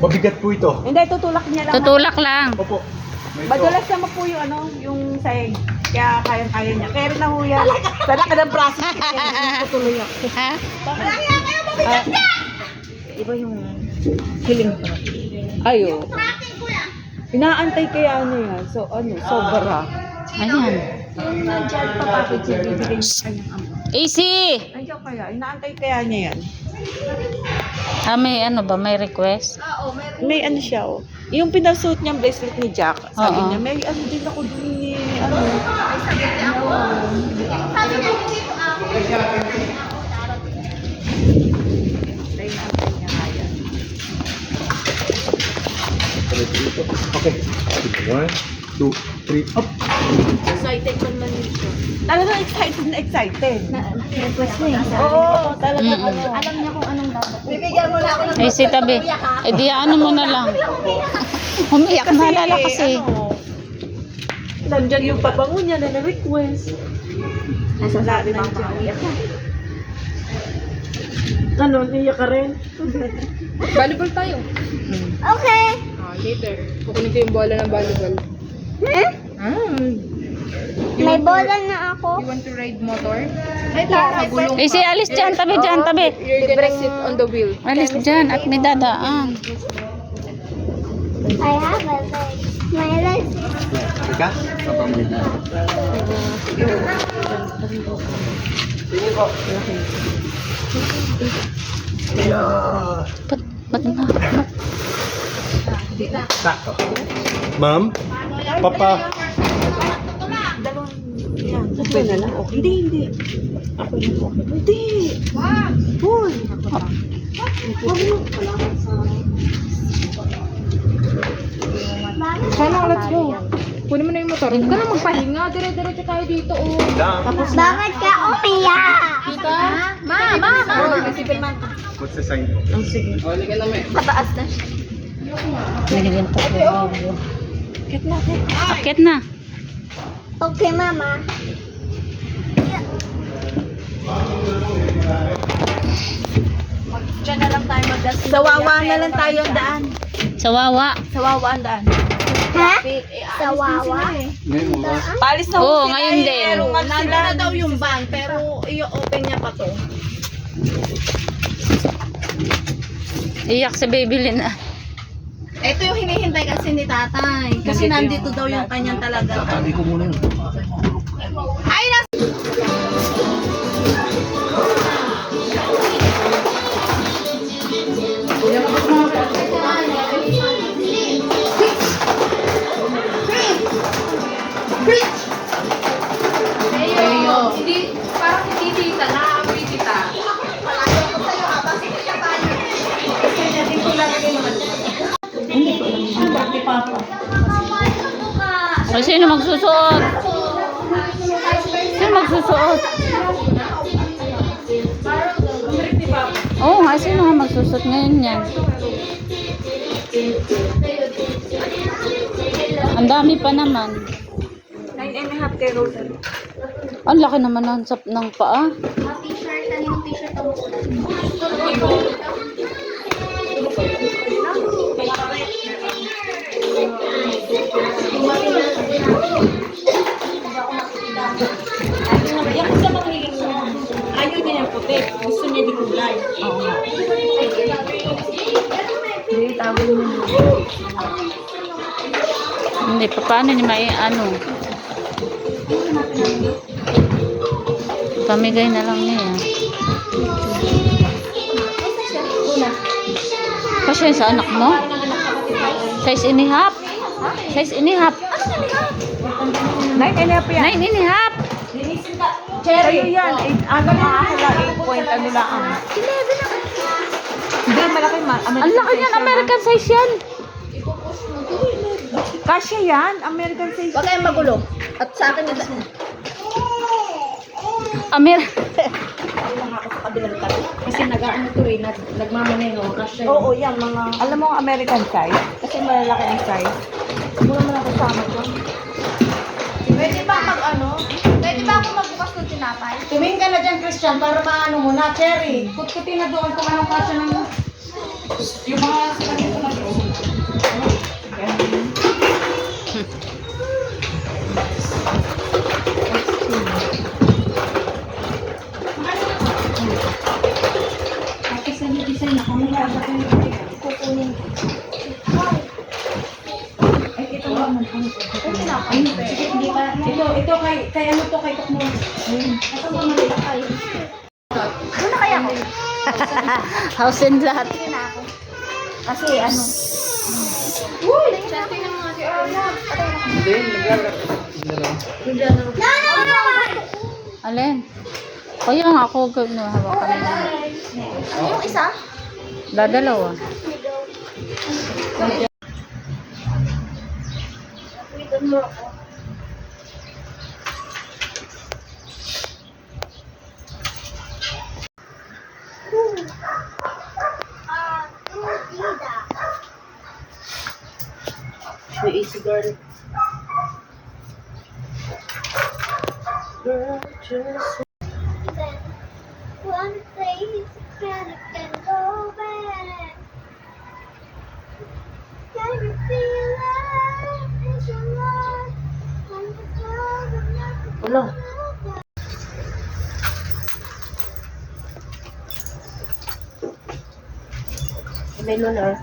Mabigat po ito. Hindi, tutulak niya lang. Tutulak lang. Opo. Madulas naman po yung ano, yung sahig. Kaya kaya niya. Kaya rin na ho yan. Sana ka ng braso. Tutuloy ako. Ha? Iba yung hiling ko. Ayo. Inaantay kaya ano yan. So ano, sobra. Ayan. Yung nandiyan papakit siya, bibigay niya kanyang ama. Easy! Ayaw kaya, inaantay kaya niya yan. May ano ba? May request? May ano siya oh. Yung pinasuot niyang bracelet ni Jack, sabi Oo. niya, may ano din ako dun ni ano. Okay. 1, 2, 3, up. Excited pa naman nito. Talagang excited na excited. Request mo yun. Oo, talagang Mm-mm. ano. Alam niya kung anong dapat. Bibigyan mo na ako ng Easy tabi. Eh di ano mo na lang. Umiyak na lala kasi. Ano, nandiyan yung pabango niya na na-request. Nasasabi mo pa. Ano, niya ka rin? Volleyball tayo. Okay. Later. Kukunin ko yung bola ng volleyball. May bola na ako. You want to ride motor? Easy, alis dyan. Tabi dyan, tabi. You're gonna sit on the wheel. Alis dyan at may dadaan. I have a leg. My leg. Teka. Ba't na? Sakto. Ma'am? Papa? Dalawang yan. Okay na lang. Okay. Hindi. Ako yung okay. Hindi. Hoy. Sana, let's go. Kunin mo na yung motor. Huwag ka na magpahinga. Dire-diretso tayo dito, oh. Bakit ka umiyak? Tita? Ma! What's the sign po? Ang sige. Pataas na siya. Binigyan to ko bago. Akit na. Okay, mama. Diyan na lang tayo mag-gas. Sa Wawa na lang tayo ang daan. Sa wawa. Sa Wawa ang daan. Ha? Sa wawa? Palis na Oo, sila ngayon eh. din. Pero nandun na daw yung van, pero i-open niya pa to. Iyak si Baby Lynn. Ito yung hinihintay kasi ni tatay. Kasi nandito daw yung kanyang talaga. Sabi ko muna yun. Ay, Hindi, parang hindi tita na. Amoy tita. O sino magsusuot? Sino magsusuot? Oo nga, sino nga magsusuot ngayon yan? Ang dami pa naman. 9.5 kay Rosa. Ang laki naman ng paa. T-shirt. Ano yung t-shirt ang Ayaw niya yung puti. Gusto niya di kulay. Oo nga. Hindi, tawag niya. Hindi, paano niya may ano? Pamigay na lang niya. Kasi sa anak mo? Size and a half? Size and a half? 9.5 yan. 9 and a half? Cherry yan. Ano makakala? 8 point ano lang. Hindi, malaki man. Ang laki niyan, American size yan. Kasya yan. American size. Huwag kayong magulo. At sa akin yung Kasi nag-ano to eh. Nagmamaneho. Kasi Oo, yan. Mga, alam mo ang American size? Kasi malalaki ang size. Mura mo na kasama ko. Pwede ba Pwede ba ako magbukas ng tinapay? tumingin ka na dyan, Christian, para maano mo na, Cherry. Kutkutin na doon kung anong kasya ng... Yung mga sa kanito na doon. Ay, sige, hindi pa. Ito kay ano to, kay Tokmo. Ito mo malila kayo. Doon na kaya ako. House and lot. Sige na ako. Kasi ano. Uy! Tingnan mo nga si Arla. Hindi, naglalaro. Alin? O yung ako, no, hawakan na. Yung isa? Dadalawa. Easy girl. One place can go back. Can you feel it? It's your love. When the love of nothing. Wala. Melon or